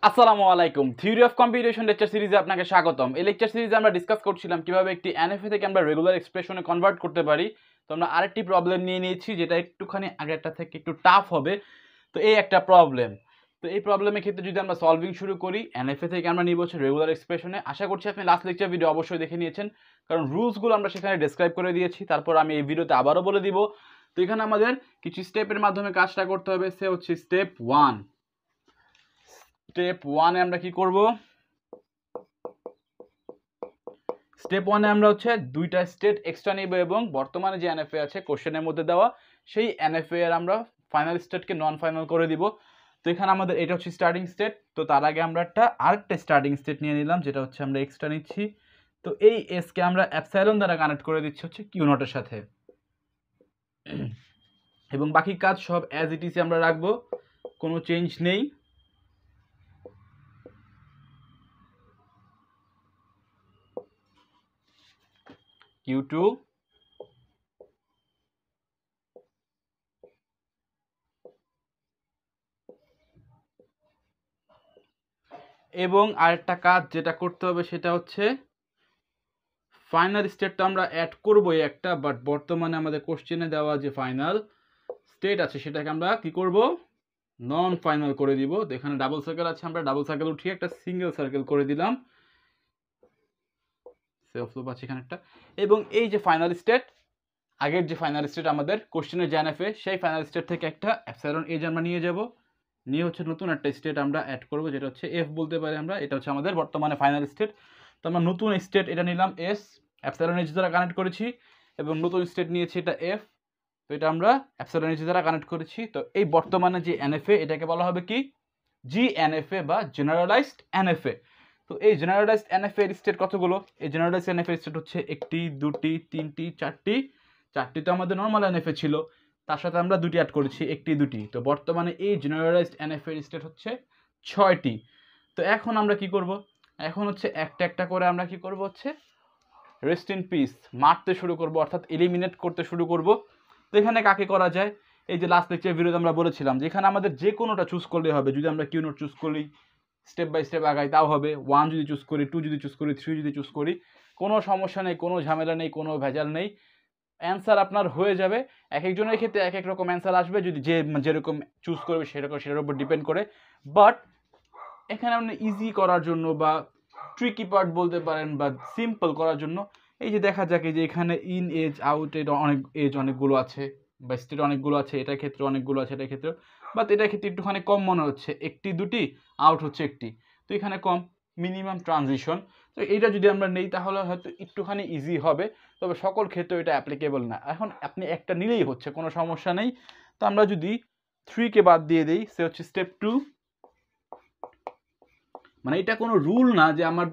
আসসালামু আলাইকুম। Theory of computation lecture সিরিজে আপনাকে স্বাগতম। এই লেকচার সিরিজে আমরা ডিসকাস করছিলাম কিভাবে একটি এনএফএ থেকে আমরা রেগুলার এক্সপ্রেশনে কনভার্ট করতে পারি। তো আমরা আরেকটি প্রবলেম নিয়ে নিয়েছি যেটা একটুখানি আগেরটা থেকে একটু টাফ হবে। তো এই একটা প্রবলেম। তো এই প্রবলেমের ক্ষেত্রে যদি আমরা সলভিং শুরু করি, এনএফএ থেকে আমরা নিব হচ্ছে রেগুলার এক্সপ্রেশনে। আশা করছি আপনি লাস্ট লেকচার ভিডিও অবশ্যই দেখে নিয়েছেন, কারণ রুলসগুলো আমরা সেখানে ডেসক্রাইব করে দিয়েছি। তারপর আমি এই ভিডিওতে আবারও বলে দিব। তো এখানে আমাদের কিছু স্টেপের মাধ্যমে কাজটা করতে হবে। সে হচ্ছে স্টেপ 1। স্টেপ 1 এ আমরা কি করব? স্টেপ 1 এ আমরা হচ্ছে দুইটা স্টেট এক্সট্রা নিব এবং বর্তমানে যে এনএফএ আছে কোশ্চেনের মধ্যে দেওয়া সেই এনএফএ এর আমরা ফাইনাল স্টেটকে নন ফাইনাল করে দিব। তো এখানে আমাদের এটা হচ্ছে স্টার্টিং স্টেট। তো তার আগে আমরা আরেকটা স্টার্টিং স্টেট নিয়ে নিলাম, যেটা হচ্ছে আমরা এক্সট্রা নিচ্ছি। তো এই এস কে আমরা অ্যাপসাইলন দ্বারা কানেক্ট করে দিচ্ছি হচ্ছে কিউ নটের সাথে, এবং বাকি কাজ সব অ্যাজ ইট ইজ আমরা রাখবো, কোনো চেঞ্জ নেই। Q2 এবং আরেকটা কাজ যেটা করতে হবে সেটা হচ্ছে ফাইনাল স্টেটটা আমরা অ্যাড করবোই একটা, বাট বর্তমানে আমাদের কোশ্চেনে দেওয়া যে ফাইনাল স্টেট আছে সেটাকে আমরা কি করব, নন ফাইনাল করে দিব। তো এখানে ডাবল সার্কেল আছে, আমরা ডাবল সার্কেল উঠিয়ে একটা সিঙ্গেল সার্কেল করে দিলাম। সেলফ লুপ আছে এখানে একটা, এবং এই যে ফাইনাল স্টেট, আগের যে ফাইনাল স্টেট আমাদের কোশ্চেনের যে এনএফএ, সেই ফাইনাল স্টেট থেকে একটা অ্যাপসাইলন এজ আমরা নিয়ে যাব, নিয়ে হচ্ছে নতুন একটা স্টেট আমরা অ্যাড করব, যেটা হচ্ছে এফ বলতে পারি আমরা। এটা হচ্ছে আমাদের বর্তমানে ফাইনাল স্টেট। তো আমরা নতুন স্টেট এটা নিলাম এস, অ্যাপসাইলন এজ দ্বারা কানেক্ট করেছি, এবং নতুন স্টেট নিয়েছি এটা এফ। তো এটা আমরা অ্যাপসাইলন এজ দ্বারা কানেক্ট করেছি। তো এই বর্তমানে যে এনএফএ এটাকে বলা হবে কি, জিএনএফএ বা জেনারেলাইজড এনএফএ। তো এই জেনারেলাইজড এনএফএ এর স্টেট কতগুলো? এই জেনারেলাইজড এনএফএ স্টেট হচ্ছে একটি, দুটি, তিনটি, চারটি। চারটি তো আমাদের নর্মাল এনএফএ ছিল, তার সাথে আমরা দুটি অ্যাড করেছি, একটি, দুটি। তো বর্তমানে এই জেনারেলাইজড এনএফএ এর স্টেট হচ্ছে 6টি। তো এখন আমরা কি করব? এখন হচ্ছে একটা একটা করে আমরা কি করব হচ্ছে রেস্ট ইন পিস মারতে শুরু করব, অর্থাৎ এলিমিনেট করতে শুরু করব। তো এখানে কাকে করা যায়? এই যে লাস্ট লেকচার ভিডিওতে আমরা বলেছিলাম যে এখানে আমাদের যে কোনোটা চুজ করলে হবে। যদি আমরা কিউ নোট চুজ করি, স্টেপ বাই স্টেপ আগাই, তাও হবে। 1 যদি চুজ করি, 2 যদি চুজ করি, 3 যদি চুজ করি, কোনো সমস্যা নেই, কোনো ঝামেলা নেই, কোনো ভেজাল নেই। অ্যান্সার আপনার হয়ে যাবে। এক একজনের ক্ষেত্রে এক এক রকম অ্যান্সার আসবে, যদি যে যেরকম চুজ করবে সেটার উপর ডিপেন্ড করে। বাট এখানে আপনি ইজি করার জন্য বা ট্রিকি পার্ট বলতে পারেন, বা সিম্পল করার জন্য, এই যে দেখা যাক যে এখানে ইন এজ আউট এজ অনেকগুলো আছে, বা স্টেট অনেকগুলো আছে, এটার ক্ষেত্রে অনেকগুলো আছে, এটার ক্ষেত্রে। বাট এটার ক্ষেত্রে একটুখানি কম মনে হচ্ছে, একটি, দুটি, আউট হচ্ছে একটি। তো এখানে কম, মিনিমাম ট্রানজিশন। তো এইটা যদি আমরা নেই তাহলে হয়তো একটুখানি ইজি হবে, তবে সকল ক্ষেত্রে এটা অ্যাপ্লিকেবল না। এখন আপনি একটা নিলেই হচ্ছে, কোনো সমস্যা নেই। তো আমরা যদি 3কে বাদ দিয়ে দিই, সে হচ্ছে স্টেপ 2। মানে এটা কোনো রুল না যে আমার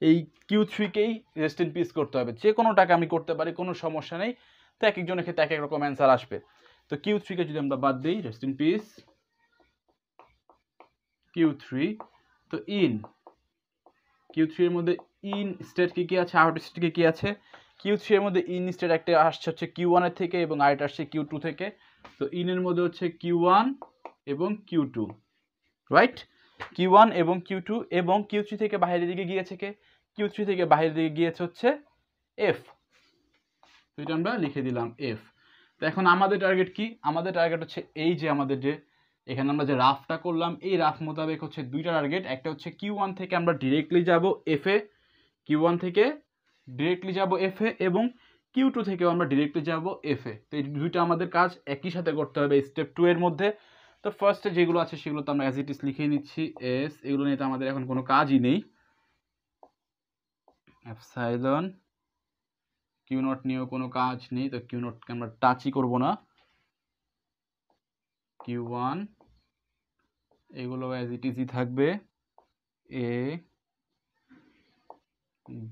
এই Q3কেই রেস্ট ইন পিস করতে হবে, যে কোনোটাকে আমি করতে পারি, কোনো সমস্যা নেই। তো এক একজনের ক্ষেত্রে এক এক রকম অ্যান্সার আসবে। তো Q3কে যদি আমরা বাদ দিই, রেস্ট ইন পিস Q3। তো Q3 এর মধ্যে ইন স্টেট কি আছে, আউট স্টেট কি আছে? Q3 এর মধ্যে ইন স্টেট একটা আসছে হচ্ছে Q1 এর থেকে, এবং আরেকটা আসছে Q2 থেকে। তো ইনের মধ্যে হচ্ছে Q1 এবং Q2, রাইট? Q1 এবং Q2, এবং Q3 থেকে বাইরের দিকে গিয়েছে কে? Q3 থেকে বাইরের দিকে গিয়েছে হচ্ছে F। তো এটা আমরা লিখে দিলাম F। তো এখন আমাদের টার্গেট কি? আমাদের টার্গেট হচ্ছে এই যে আমাদের যে এখানে আমরা যে রাফটা করলাম, এই রাফ মোতাবেক হচ্ছে দুইটা টার্গেট। একটা হচ্ছে Q1 থেকে আমরা ডিরেক্টলি যাব F এ, Q1 থেকে ডিরেক্টলি যাব F এ, এবং Q2 থেকেও আমরা ডিরেক্টলি যাব F এ। তো এই দুইটা আমাদের কাজ একই সাথে করতে হবে স্টেপ 2 এর মধ্যে। তো ফার্স্টে যেগুলো আছে সেগুলো তো আমরা অ্যাজ ইট ইজ লিখে নিচ্ছি এস, এগুলো নিয়ে তো আমাদের এখন কোনো কাজই নেই। এপসাইলন কিউ নট নিয়েও কোনো কাজ নেই, তো কিউ নটকে আমরা টাচই করব না। Q1 এগুলো অ্যাজ ইট ইজই থাকবে, এ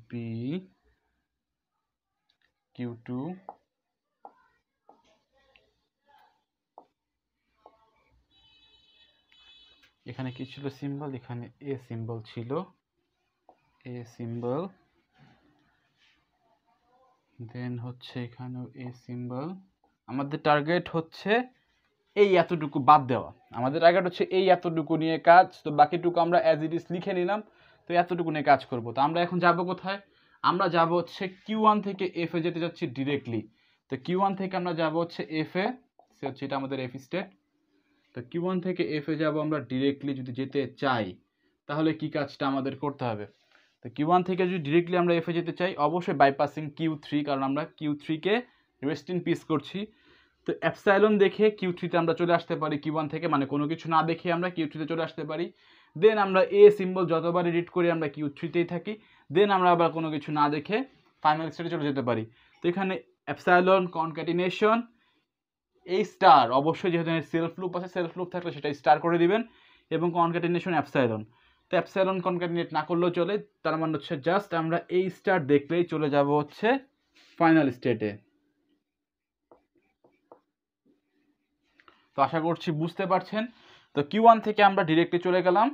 বি Q2 এখানে কি ছিল সিম্বল? এখানে এ সিম্বল ছিল, এ সিম্বল, দেন হচ্ছে এখানেও এ সিম্বল। আমাদের টার্গেট হচ্ছে এই এতটুকু বাদ দেওয়া। আমাদের টার্গেট হচ্ছে এই এতটুকু নিয়ে কাজ, তো বাকিটুকু আমরা অ্যাজ ইট ইজ লিখে নিলাম। তো এতটুকু নিয়ে কাজ করব। তো আমরা এখন যাব কোথায়? আমরা যাব হচ্ছে Q1 থেকে F এ যেতে যাচ্ছি ডিরেক্টলি। তো Q1 থেকে আমরা যাব হচ্ছে F এ, সে হচ্ছে এটা আমাদের F স্টেট। তো Q1 থেকে F এ যাব আমরা ডিরেক্টলি যদি যেতে চাই, তাহলে কি কাজটা আমাদের করতে হবে? তো Q1 থেকে যদি ডিরেক্টলি আমরা F এ যেতে চাই, অবশ্যই বাইপাসিং Q3, কারণ আমরা Q3 K rest in piece করছি। তো এপসাইলন দেখে Q3 তে আমরা চলে আসতে পারি Q1 থেকে, মানে কোনো কিছু না দেখে আমরা Q3 তে চলে আসতে পারি। দেন আমরা এ সিম্বল যতবারই রিড করি আমরা Q3 তেই থাকি। দেন আমরা আবার কোনো কিছু না দেখে ফাইনাল স্টেটে চলে যেতে পারি। তো এখানে এপসাইলন কনক্যাটিনেশন এই স্টার, অবশ্যই যেহেতু সেলফ লুপ আছে, সেলফ লুপ থাকলে সেটা স্টার করে দিবেন, এবং কনক্যাটিনেশন অ্যাপসাইলন। তো অ্যাপসাইলন কনক্যাটিনেট না করলেও চলে, তার মানে হচ্ছে জাস্ট আমরা এই স্টার দেখলেই চলে যাব হচ্ছে ফাইনাল স্টেটে। তো আশা করছি বুঝতে পারছেন। তো Q1 থেকে আমরা ডিরেক্টলি চলে গেলাম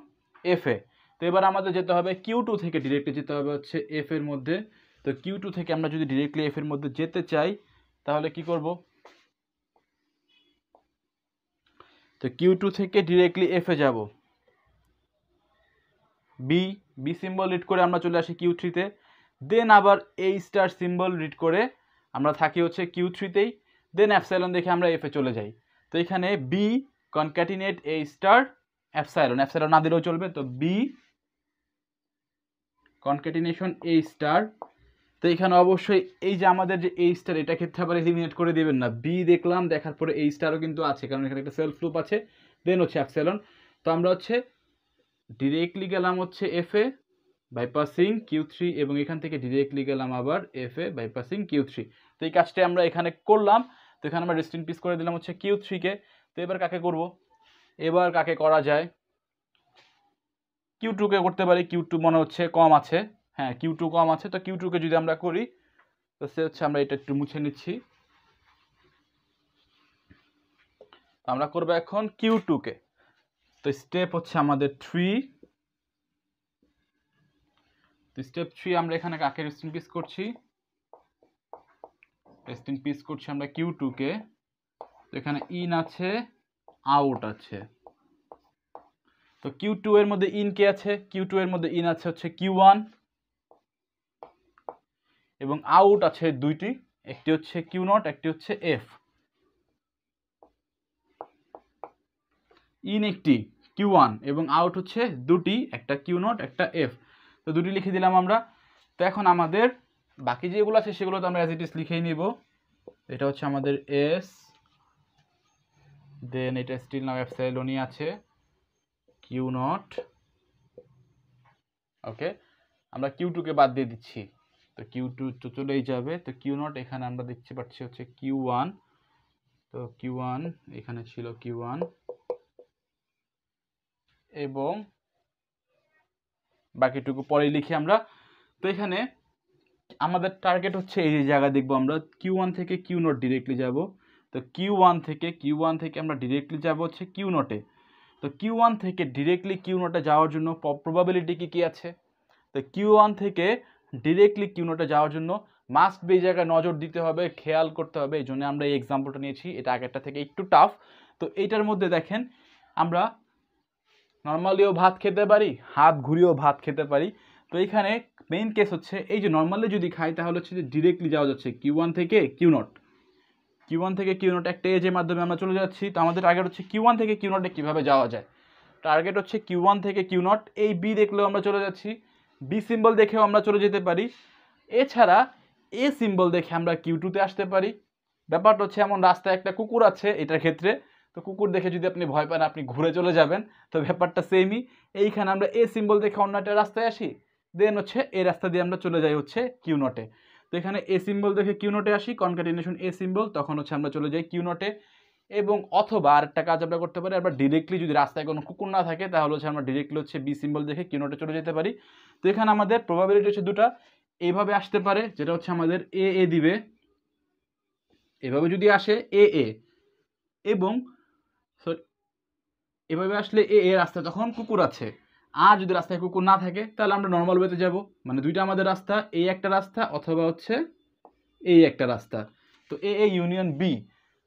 F এ। তো এবার আমাদের যেতে হবে Q2 থেকে ডিরেক্টলি যেতে হবে হচ্ছে F এর মধ্যে। তো Q2 থেকে আমরা যদি ডিরেক্টলি F এর মধ্যে যেতে চাই, তাহলে কি করব? তো Q2 থেকে ডিরেক্টলি F এ যাব, বি সিম্বল রিড করে আমরা চলে আসি Q3 তে। দেন আবার এই স্টার সিম্বল রিড করে আমরা থাকি হচ্ছে Q3 তেই। দেন অ্যাপসাইলন দেখে আমরা F এ চলে যাই। তো এখানে বি কনক্যাটিনেট এ স্টার অ্যাপসাইলন, অ্যাপসাইলন না দিলেও চলবে। তো বি কনক্যাটিনেশন এ স্টার। তো এখানে অবশ্যই এই যে আমাদের যে এই স্টার, এটা ক্ষেত্রে আবার এলিমিনেট করে দেবেন না। বি দেখলাম, দেখার পরে এই স্টারও কিন্তু আছে, কারণ এখানে একটা সেলফ লুপ আছে। দেন হচ্ছে অ্যাপসাইলন। তো আমরা হচ্ছে ডিরেক্টলি গেলাম হচ্ছে F এ বাইপাসিং Q3, এবং এখান থেকে ডিরেক্টলি গেলাম আবার F এ বাইপাসিং Q3। তো এই কাজটা আমরা এখানে করলাম। তো এখানে আমরা রেস্ট ইন পিস করে দিলাম হচ্ছে Q3 কে। তো এবার কাকে করব? এবার কাকে করা যায়? Q2 কে করতে পারি। Q2 মনে হচ্ছে কম আছে, হ্যাঁ Q2 কম আছে। তো Q2 কে যদি আমরা করি, তো সে হচ্ছে আমরা এটা একটু মুছে নিচ্ছি। আমরা করব এখন Q2 কে। তো স্টেপ হচ্ছে আমাদের 3। তো স্টেপ 3 আমরা এখানে কাকে রেস্ট ইন পিস করছি? রেস্ট ইন পিস করছি আমরা Q2 কে। তো এখানে ইন আছে, আউট আছে। তো Q2 এর মধ্যে ইন কে আছে? Q2 এর মধ্যে ইন আছে হচ্ছে Q1, এবং আউট আছে দুইটি, একটি হচ্ছে Q0, একটি হচ্ছে F। ইন একটি Q1 এবং আউট হচ্ছে দুটি, একটা Q0 একটা F। তো দুটি লিখে দিলাম আমরা। তো এখন আমাদের বাকি যেগুলো আছে সেগুলো তো আমরা অ্যাজ ইট ইজ লিখেই নিব। এটা হচ্ছে আমাদের S, দেন এটা স্টিল নাও এপসাইলনই আছে, Q0। ওকে, আমরা Q2 কে বাদ দিয়ে দিচ্ছি। তো Q2 তো চলেই যাবে। তো Q0 এখানে আমরা দেখতে পাচ্ছি হচ্ছে Q1। তো Q1 এখানে ছিল Q1, এবং বাকিটুকু পরে লিখি আমরা। তো এখানে আমাদের টার্গেট হচ্ছে এই জায়গা দেখবো আমরা Q1 থেকে Q0 ডিরেক্টলি যাব। তো Q1 থেকে আমরা ডিরেক্টলি যাব হচ্ছে Q0 এ। তো Q1 থেকে ডিরেক্টলি Q0 এ যাওয়ার জন্য প্রবাবিলিটি কি আছে? তো Q1 থেকে ডিরেক্টলি Q0 এ যাওয়ার জন্য মাস্ট বি এই জায়গায় নজর দিতে হবে, খেয়াল করতে হবে। এই জন্য আমরা এই এক্সাম্পলটা নিয়েছি, এটা আগেরটা থেকে একটু টাফ। তো এইটার মধ্যে দেখেন আমরা নর্মালিও ভাত খেতে পারি, হাত ঘুরিয়েও ভাত খেতে পারি। তো এইখানে মেইন কেস হচ্ছে এই যে নর্মালি যদি খাই, তাহলে হচ্ছে যে ডিরেক্টলি যাওয়া যাচ্ছে Q1 থেকে Q0। Q1 থেকে Q0 একটা এজের মাধ্যমে আমরা চলে যাচ্ছি। তো আমাদের টার্গেট হচ্ছে Q1 থেকে Q0 এ কীভাবে যাওয়া যায়। টার্গেট হচ্ছে Q1 থেকে Q0, এই বি দেখলেও আমরা চলে যাচ্ছি, বি সিম্বল দেখেও আমরা চলে যেতে পারি। এছাড়া এ সিম্বল দেখে আমরা Q2 তে আসতে পারি। ব্যাপারটা হচ্ছে এমন, রাস্তায় একটা কুকুর আছে এটার ক্ষেত্রে, তো কুকুর দেখে যদি আপনি ভয় পান আপনি ঘুরে চলে যাবেন। তো ব্যাপারটা সেমই। এইখানে আমরা এ সিম্বল দেখে অন্য একটা রাস্তায় আসি, দেন হচ্ছে এই রাস্তা দিয়ে আমরা চলে যাই হচ্ছে Q0 এ। তো এখানে এ সিম্বল দেখে Q0 এ আসি, কনক্যাটিনেশন এ সিম্বল, তখন হচ্ছে আমরা চলে যাই Q0 এ। এবং অথবা আরেকটা কাজ আমরা করতে পারি, আমরা ডিরেক্টলি যদি রাস্তায় কোনো কুকুর না থাকে, তাহলে হচ্ছে আমরা ডিরেক্টলি হচ্ছে বি সিম্বল দেখে Q0 এ চলে যেতে পারি। তো এখানে আমাদের প্রবাবিলিটি হচ্ছে দুটা, এইভাবে আসতে পারে, যেটা হচ্ছে আমাদের এ দিবে, এভাবে যদি আসে এ, এবং এভাবে আসলে এ রাস্তায় তখন কুকুর আছে। আর যদি রাস্তায় কুকুর না থাকে, তাহলে আমরা নর্মাল ওয়েতে যাব। মানে দুইটা আমাদের রাস্তা, এই একটা রাস্তা অথবা হচ্ছে এই একটা রাস্তা। তো এ ইউনিয়ন বি।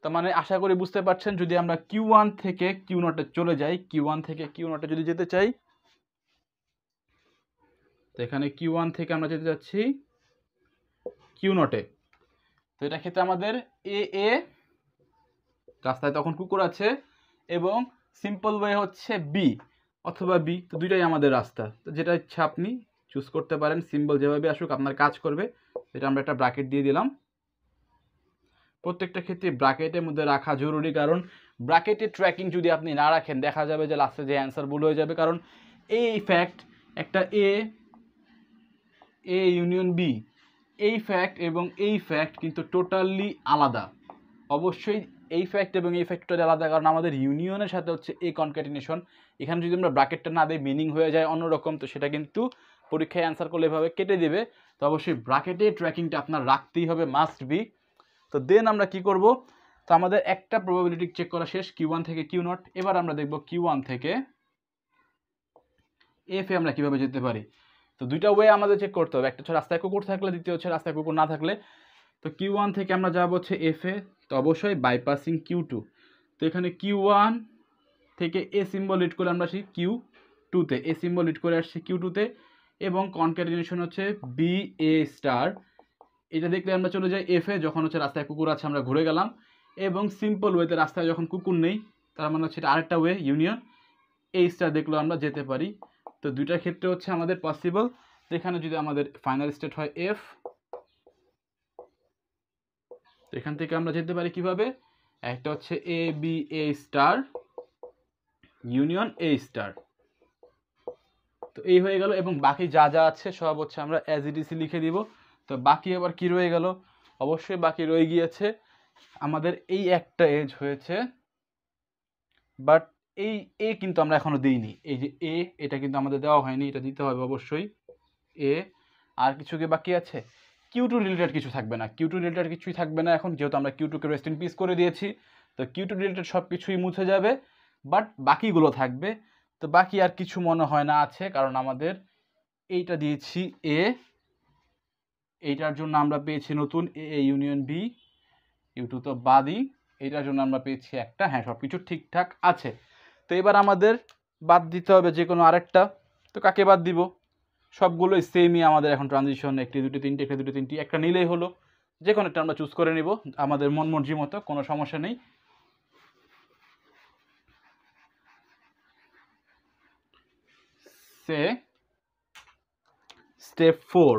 তো তার মানে আশা করি বুঝতে পারছেন, যদি আমরা Q1 থেকে Q0 চলে যাই, Q1 থেকে Q0 যদি যেতে চাই, তো এখানে Q1 থেকে আমরা যেতে যাচ্ছি Q0, তো এটা ক্ষেত্রে আমাদের এ রাস্তায় তখন কুকুর আছে এবং সিম্পল ওয়ে হচ্ছে বি অথবা বি, তো দুইটাই আমাদের রাস্তা, তো যেটা ইচ্ছা আপনি চুজ করতে পারেন, সিম্বল যেভাবে আসুক আপনার কাজ করবে। এটা আমরা একটা ব্র্যাকেট দিয়ে দিলাম। প্রত্যেকটা ক্ষেত্রে ব্র্যাকেটের মধ্যে রাখা জরুরি, কারণ ব্র্যাকেটের ট্র্যাকিং যদি আপনি না রাখেন দেখা যাবে যে লাস্টে যে অ্যান্সার ভুল হয়ে যাবে, কারণ এই ফ্যাক্ট একটা এ ইউনিয়ন বি, এই ফ্যাক্ট এবং এই ফ্যাক্ট কিন্তু টোটালি আলাদা। অবশ্যই এই ফ্যাক্ট এবং এই ফ্যাক্টটা আলাদা, কারণ আমাদের ইউনিয়নের সাথে হচ্ছে এই কনক্যাটিনেশন। এখানে যদি আমরা ব্র্যাকেটটা না দিই মিনিং হয়ে যায় অন্যরকম, তো সেটা কিন্তু পরীক্ষায় অ্যান্সার করলে এভাবে কেটে দেবে। তো অবশ্যই ব্র্যাকেটের ট্র্যাকিংটা আপনার রাখতেই হবে, মাস্ট বি। তো দেন আমরা কি করব, তো আমাদের একটা প্রবাবিলিটি চেক করা শেষ Q1 থেকে Q0। এবার আমরা দেখব Q1 থেকে এফ এ আমরা কিভাবে যেতে পারি। তো দুইটা ওয়ে আমাদের চেক করতে হবে, একটা হচ্ছে রাস্তায় কুকুর থাকলে, দ্বিতীয় হচ্ছে রাস্তায় কুকুর না থাকলে। তো Q1 থেকে আমরা যাব হচ্ছে এফ এ, তো অবশ্যই বাইপাসিং Q2। তো এখানে Q1 থেকে এ সিম্বল লিড করে আমরা আসি Q2-তে, এ সিম্বল লিড করে আসছি Q2-তে, এবং কনক্যাটিনেশন হচ্ছে বি এ স্টার। এটা দেখলে আমরা চলে যাই এফ এ, যখন হচ্ছে রাস্তায় কুকুর আছে আমরা ঘুরে গেলাম, এবং সিম্পল ওয়েতে রাস্তায় যখন কুকুর নেই তার মানে হচ্ছে এটা আরেকটা ওয়ে ইউনিয়ন, এই স্টার দেখলেও আমরা যেতে পারি। তো দুইটার ক্ষেত্রে হচ্ছে আমাদের পসিবল। তো এখানে যদি আমাদের ফাইনাল স্টেট হয় এফ, তো এখান থেকে আমরা যেতে পারি কিভাবে, একটা হচ্ছে A B A star union A star, তো এই হয়ে গেল। এবং বাকি যা যা আছে সব হচ্ছে আমরা অ্যাজ ইট ইজ লিখে দিব। তো বাকি আবার কি রয়ে গেল, অবশ্যই বাকি রয়ে গিয়েছে আমাদের এই একটা এজ হয়েছে, বাট এই এ কিন্তু আমরা এখনো দিইনি, এই যে এ এটা কিন্তু আমাদের দেওয়া হয়নি, এটা দিতে হবে অবশ্যই এ। আর কিছু কি বাকি আছে, Q2 রিলেটেড কিছু থাকবে না, Q2 রিলেটেড কিছুই থাকবে না এখন, যেহেতু আমরা Q2-কে রেস্ট ইন পিস করে দিয়েছি। তো Q2 রিলেটেড সব কিছুই মুছে যাবে, বাট বাকিগুলো থাকবে। তো বাকি আর কিছু মনে হয় না আছে, কারণ আমাদের এইটা দিয়েছি এ, এইটার জন্য আমরা পেয়েছি নতুন এ ইউনিয়ন বি, Q2 তো বাদই, এইটার জন্য আমরা পেয়েছি একটা, হ্যাঁ সব কিছু ঠিকঠাক আছে। তো এবার আমাদের বাদ দিতে হবে যে কোনো আরেকটা, তো কাকে বাদ দিব, সবগুলোই সেমই আমাদের এখন ট্রানজিশন, একটি দুটি তিনটি, একটি দুটি তিনটি, একটা নিলেই হলো, যে কোনো একটা আমরা চুজ করে নিব আমাদের মন মর্জি মতো, কোনো সমস্যা নেই। সে স্টেপ 4,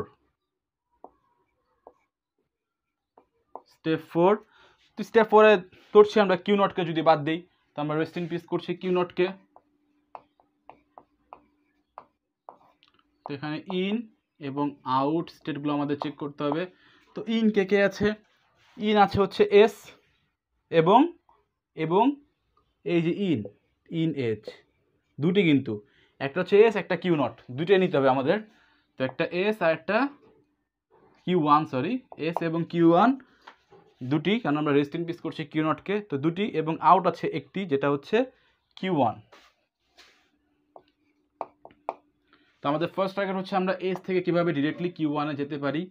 তো স্টেপ 4-এ ধরছি আমরা Q0-কে যদি বাদ দিই, তো আমরা রেস্ট ইন পিস করছি Q0-কে। তো এখানে ইন এবং আউট স্টেটগুলো আমাদের চেক করতে হবে। তো ইন কে কে আছে, ইন আছে হচ্ছে এস এবং এবং এই যে ইন এজ, দুটি কিন্তু, একটা হচ্ছে এস একটা Q0, দুটোই নিতে হবে আমাদের। তো একটা এস আর একটা Q1, সরি এস এবং Q1 দুটি, কারণ আমরা রেস্ট ইন পিস করছি Q0-কে, তো দুটি, এবং আউট আছে একটি যেটা হচ্ছে Q1। তো আমাদের ফার্স্ট টার্গেট হচ্ছে আমরা এস থেকে কিভাবে ডিরেক্টলি Q1-এ যেতে পারি।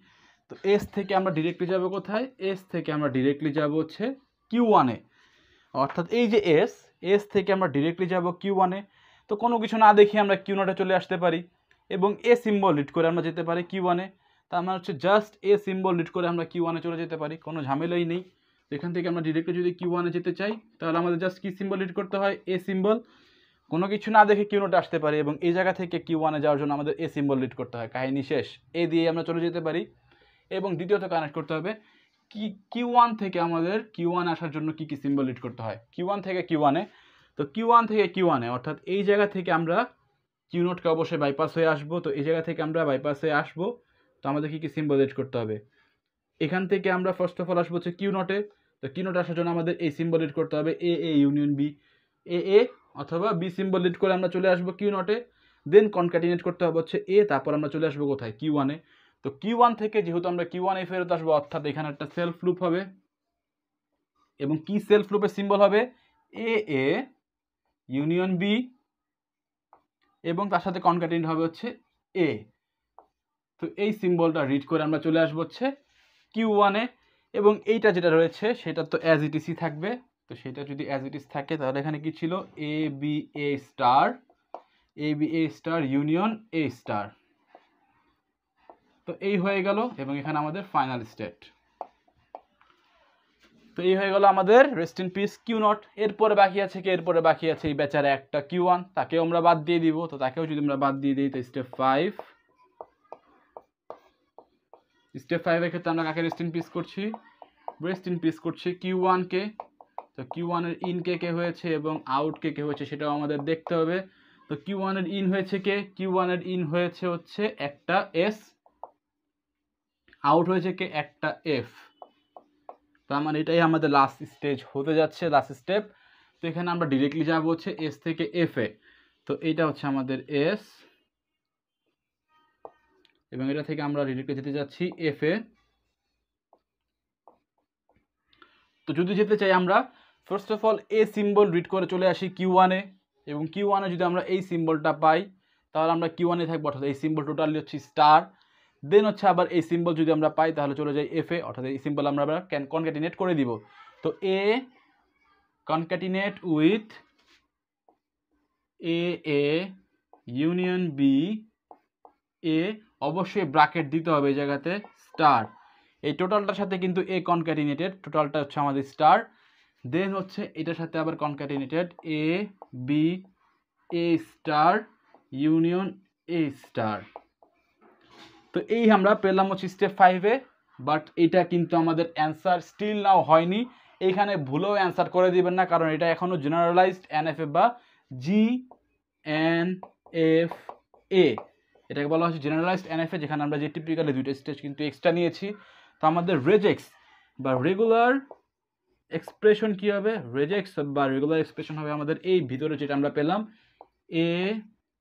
তো এস থেকে আমরা ডিরেক্টলি যাব কোথায়, এস থেকে আমরা ডিরেক্টলি যাব হচ্ছে Q1-এ, অর্থাৎ এই যে এস থেকে আমরা ডিরেক্টলি যাব Q1-এ। তো কোনো কিছু না দেখি আমরা Q0-এ চলে আসতে পারি এবং এ সিম্বল লিড করে আমরা যেতে পারি Q1-এ। তা আমরা হচ্ছে জাস্ট এ সিম্বল লিড করে আমরা Q1-এ চলে যেতে পারি, কোনো ঝামেলাই নেই। এখান থেকে আমরা ডিরেক্টলি যদি Q1-এ যেতে চাই তাহলে আমাদের জাস্ট কি সিম্বল লিড করতে হয়, এ সিম্বল, কোনো কিছু না দেখে Q0-এ আসতে পারি, এবং এই জায়গা থেকে Q1-এ যাওয়ার জন্য আমাদের এ সিম্বল লিড করতে হয়, কাহিনী শেষ, এ দিয়ে আমরা চলে যেতে পারি। এবং দ্বিতীয়ত কানেক্ট করতে হবে Q1 থেকে আমাদের Q1 আসার জন্য কি সিম্বল লিড করতে হয় Q1 থেকে Q1-এ। তো Q1 থেকে Q1-এ অর্থাৎ এই জায়গা থেকে আমরা Q0-কে অবশ্যই বাইপাস হয়ে আসবো। তো এই জায়গা থেকে আমরা বাইপাস হয়ে আসবো, তো আমাদের কি সিম্বল লিড করতে হবে, এখান থেকে আমরা ফার্স্ট অফ অল আসবো হচ্ছে Q0-এ। তো Q0 আসার জন্য আমাদের এই সিম্বল লিড করতে হবে এ ইউনিয়ন বি, এ অথবা বি সিম্বল লিড করে আমরা চলে আসবো Q0-এ। দেন কনক্যাটিনেট করতে হবে হচ্ছে এ, তারপর আমরা চলে আসবো কোথায়, Q1-এ। তো Q1 থেকে যেহেতু আমরা Q1-এ ফেরত আসবো, অর্থাৎ এখানে একটা সেলফ লুপ হবে, এবং কি সেলফ লুপের সিম্বল হবে এ ইউনিয়ন বি, এবং তার সাথে কনক্যাটিনেট হবে হচ্ছে এ। তো এই সিম্বলটা রিড করে আমরা চলে আসবো হচ্ছে Q1-এ, এবং এইটা যেটা রয়েছে সেটা তো অ্যাজ ইট ইসই থাকবে। তো সেটা যদি অ্যাজ ইট ইস থাকে তাহলে এখানে কি ছিল, A B A star union A star. তো এই হয়ে গেল এবং এখানে আমাদের ফাইনাল স্টেট। তো এই হয়ে গেল আমাদের রেস্ট ইন পিস কিউ নট। এরপরে বাকি আছে কি, এরপরে বাকি আছে এই বেচারা একটা কিউ ওয়ান, তাকেও আমরা বাদ দিয়ে দিব। তো তাকেও যদি আমরা বাদ দিয়ে দিই তো স্টেপ 5 এর ক্ষেত্রে আমরা কাকে রেস্ট ইন পিস করছি, কিউ ওয়ানকে। তো কিউ ওয়ানের ইন কে হয়েছে এবং আউট কে হয়েছে সেটাও আমাদের দেখতে হবে। তো কিউ ওয়ানের ইন হয়েছে কে, কিউ ওয়ানের ইন হয়েছে হচ্ছে একটা এস, আউট হয়েছে কে একটা এফ। তার মানে এটাই আমাদের লাস্ট স্টেজ হতে যাচ্ছে, লাস্ট স্টেপ। তো এখানে আমরা ডিরেক্টলি যাব হচ্ছে এস থেকে এফ এ। তো এইটা হচ্ছে আমাদের এস এবং এটা থেকে আমরা ডিরেক্টলি যেতে যাচ্ছি এফ এ। তো যদি যেতে চাই আমরা first of all a symbol read করে চলে আসি কিউ ওয়ানে, এবং কিউ ওয়ানে যদি আমরা এই সিম্বলটা পাই তাহলে আমরা কিউ ওয়ানে থাকবো, অর্থাৎ এই সিম্বল টোটালি হচ্ছে স্টার। দেন হচ্ছে আবার এই সিম্বল যদি আমরা পাই তাহলে চলে যাই এফ এ, অর্থাৎ এই সিম্বল আমরা আবার কনক্যাটিনেট করে দিব। তো A concatenate with A union B A, অবশ্যই ব্র্যাকেট দিতে হবে এই জায়গাতে স্টার। এই টোটালটার সাথে কিন্তু এ কনক্যাটিনেটেড, টোটালটা হচ্ছে আমাদের স্টার। দেন হচ্ছে এটার সাথে আবার concatenated A B A star union A star. তো এই আমরা পেলাম হচ্ছে স্টেপ 5-এ, বাট এটা কিন্তু আমাদের অ্যান্সার স্টিল নাও হয়নি। এইখানে ভুলেও অ্যান্সার করে দিবেন না, কারণ এটা এখনও জেনারেলাইজড এনএফএ বা জি এন এফ এ, এটাকে বলা হচ্ছে জেনারেলাইজড এনএফএ, যেখানে আমরা যে টিপিক্যালি দুইটা স্টেজ কিন্তু এক্সট্রা নিয়েছি। তো আমাদের রেজেক্স বা রেগুলার এক্সপ্রেশন কি হবে, রেজেক্স বা রেগুলার এক্সপ্রেশন হবে আমাদের এই ভিতরে যেটা আমরা পেলাম এ।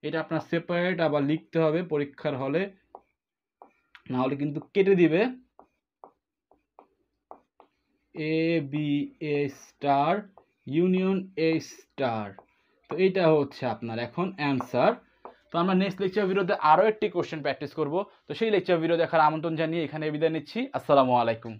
এটা আপনার সেপারেট আবার লিখতে হবে পরীক্ষার হলে, না হলে কিন্তু কেটে দিবে। A B A star union A star. তো এইটা হচ্ছে আপনার এখন অ্যান্সার। তো আমরা নেক্সট লেকচার ভিডিওতে আরও একটি কোশ্চেন প্র্যাকটিস করব। তো সেই লেকচার ভিডিও দেখার আমন্ত্রণ জানিয়ে এখানে বিদায় নিচ্ছি। আসসালামু আলাইকুম।